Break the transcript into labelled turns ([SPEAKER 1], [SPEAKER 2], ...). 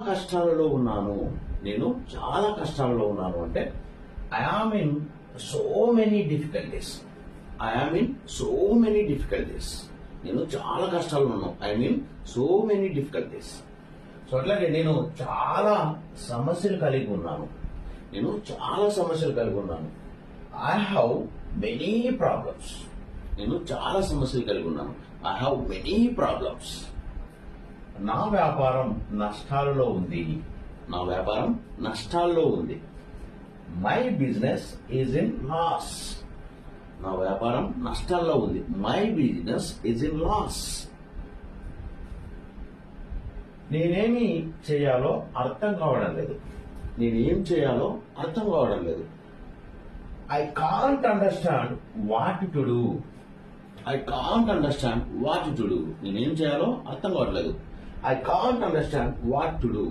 [SPEAKER 1] కష్టాలలో ఉన్నాను. నేను చాలా కష్టాలలో ఉన్నాను అంటే I am in so many difficulties. I am in so many difficulties. నేను చాలా కష్టాలు ఉన్నాను. I mean so many difficulties. So అట్లాగే నేను చాలా సమస్యలు కలిగి ఉన్నాను. నేను చాలా సమస్యలు కలిగి ఉన్నాను. I have many problems. నేను చాలా సమస్యలు కలిగి ఉన్నాను. I have many problems. నా వ్యాపారం నష్టాలలో ఉంది. నా వ్యాపారం నష్టాల్లో ఉంది. My business is in loss. నా వ్యాపారం నష్టాల్లో ఉంది. My business is in loss. నేనేమి చేయాలో అర్థం కావడం లేదు. నేనేం చేయాలో అర్థం కావడం లేదు. I can't understand what to do. I can't understand what to do. నేనేం చేయాలో అర్థం కావట్లేదు. I can't understand what to do.